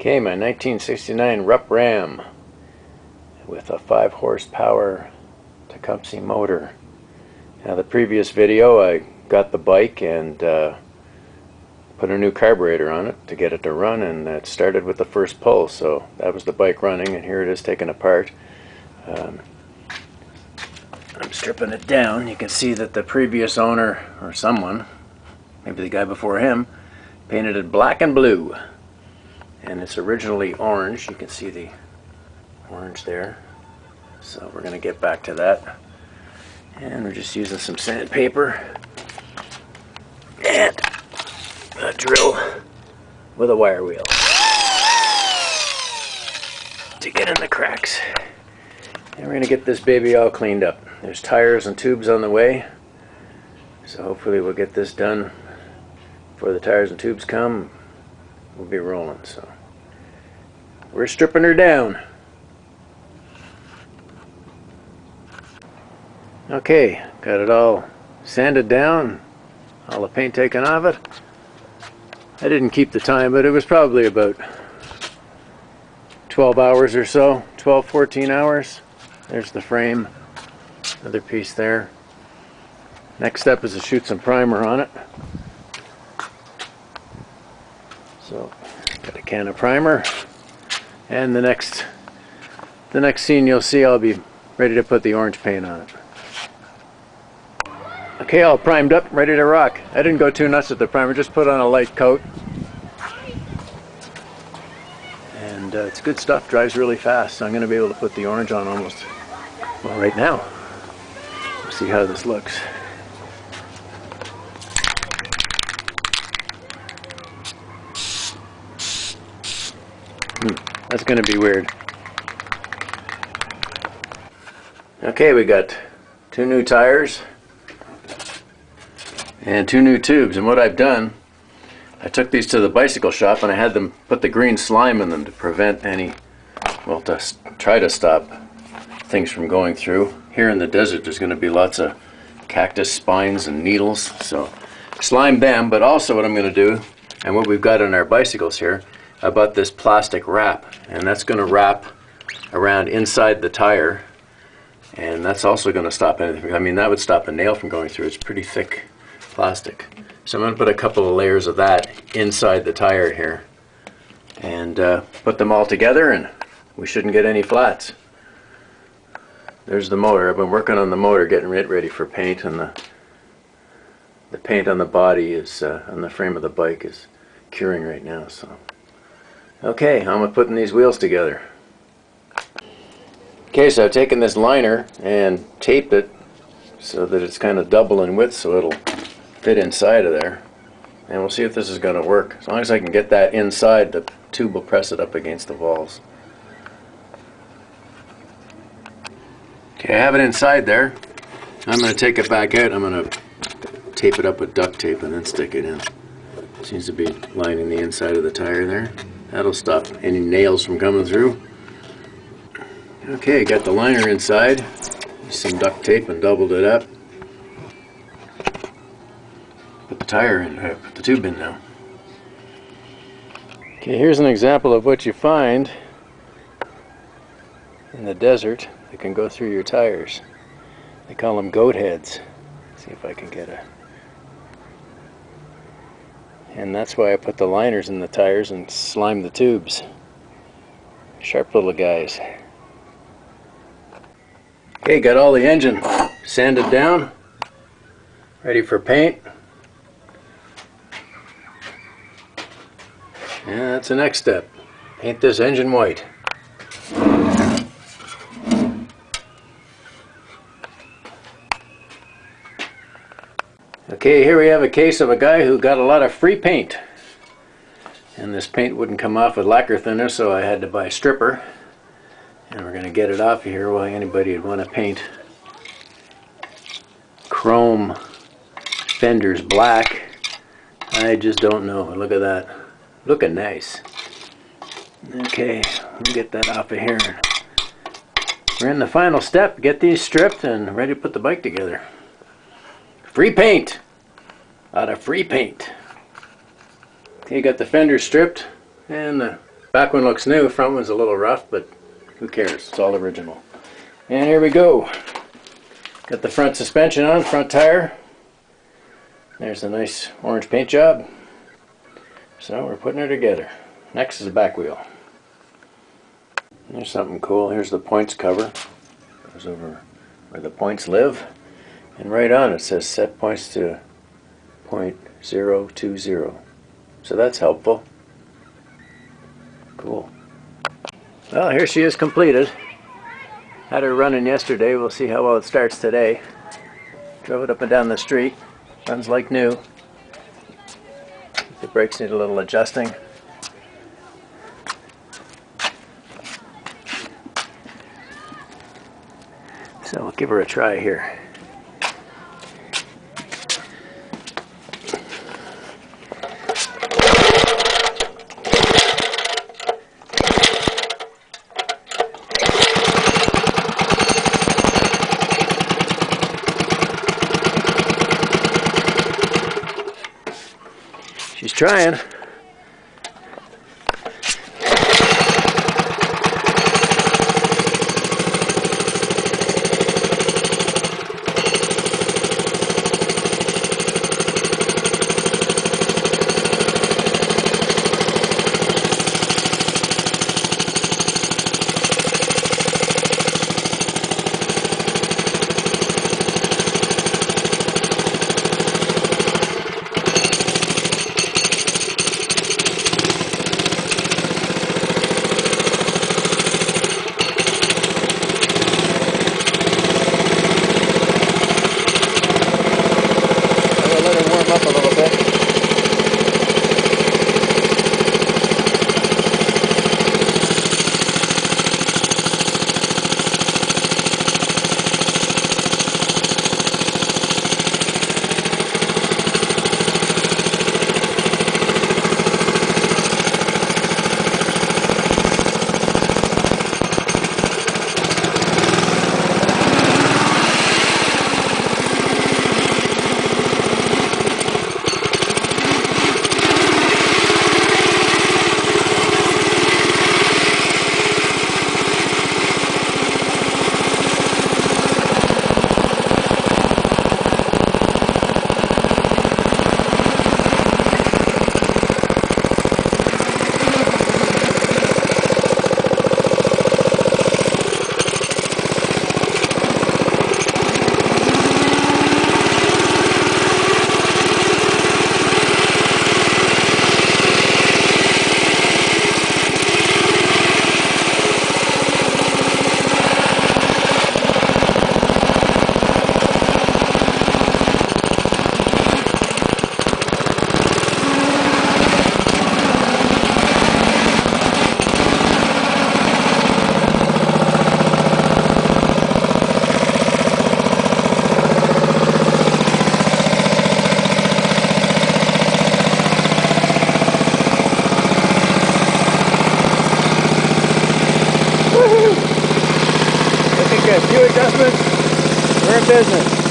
Okay, my 1969 Rupp Ram with a 5 horsepower Techumseh motor. Now, the previous video I got the bike and put a new carburetor on it to get it to run, and it started with the first pull, so that was the bike running, and here it is taken apart. I'm stripping it down. You can see that the previous owner, or someone, maybe the guy before him, painted it black and blue. And it's originally orange. You can see the orange there. So we're going to get back to that. And we're just using some sandpaper and a drill with a wire wheel to get in the cracks. And we're going to get this baby all cleaned up. There's tires and tubes on the way, so hopefully we'll get this done before the tires and tubes come. We'll be rolling. So we're stripping her down. Okay, got it all sanded down, all the paint taken off it. I didn't keep the time, but it was probably about 12 hours or so, 12-14 hours. There's the frame, another piece there. Next step is to shoot some primer on it. So, got a can of primer, and the next scene you'll see I'll be ready to put the orange paint on it. Okay, all primed up, ready to rock. I didn't go too nuts with the primer, just put on a light coat. And it's good stuff, drives really fast, so I'm going to be able to put the orange on almost, well, right now. We'll see how this looks. That's going to be weird. Okay, we got 2 new tires and 2 new tubes, and what I've done, I took these to the bicycle shop and I had them put the green slime in them to prevent any, well, to try to stop things from going through. Here in the desert there's going to be lots of cactus spines and needles, so slime them. But also what I'm going to do, and what we've got on our bicycles here, I bought this plastic wrap, and that's going to wrap around inside the tire, and that's also going to stop anything. I mean, that would stop a nail from going through. It's pretty thick plastic. So I'm going to put a couple of layers of that inside the tire here and put them all together, and we shouldn't get any flats. There's the motor. I've been working on the motor, getting it ready for paint, and the paint on the body is on the frame of the bike is curing right now. So okay, I'm putting these wheels together. Okay, so I've taken this liner and taped it so that it's kind of double in width, so it'll fit inside of there. And we'll see if this is going to work. As long as I can get that inside, the tube will press it up against the walls. Okay, I have it inside there. I'm going to take it back out. I'm going to tape it up with duct tape and then stick it in. Seems to be lining the inside of the tire there. That'll stop any nails from coming through. Okay, got the liner inside. Some duct tape and doubled it up. Put the tire in, put the tube in now. Okay, here's an example of what you find in the desert that can go through your tires. They call them goat heads. Let's see if I can get a... And that's why I put the liners in the tires and slime the tubes. Sharp little guys. Okay, got all the engine sanded down, ready for paint. And that's the next step. Paint this engine white. Okay, here we have a case of a guy who got a lot of free paint. And this paint wouldn't come off with lacquer thinner, so I had to buy a stripper. And we're going to get it off of here. Well, anybody would want to paint chrome fenders black. I just don't know. Look at that. Looking nice. Okay, we'll get that off of here. We're in the final step. Get these stripped and ready to put the bike together. Free paint. A lot of free paint. Okay, got the fender stripped and the Back one looks new, front one's a little rough, but who cares? It's all original. And here we go. Got the front suspension on, front tire. There's a nice orange paint job. So we're putting her together. Next is the back wheel. There's something cool. Here's the points cover. Goes over where the points live. And right on it says set points to .020. So that's helpful. Cool. Well, here she is completed. Had her running yesterday. We'll see how well it starts today. Drove it up and down the street. Runs like new. The brakes need a little adjusting. So we'll give her a try here. She's trying. Up a little bit. Looking good. Few adjustments. We're in business.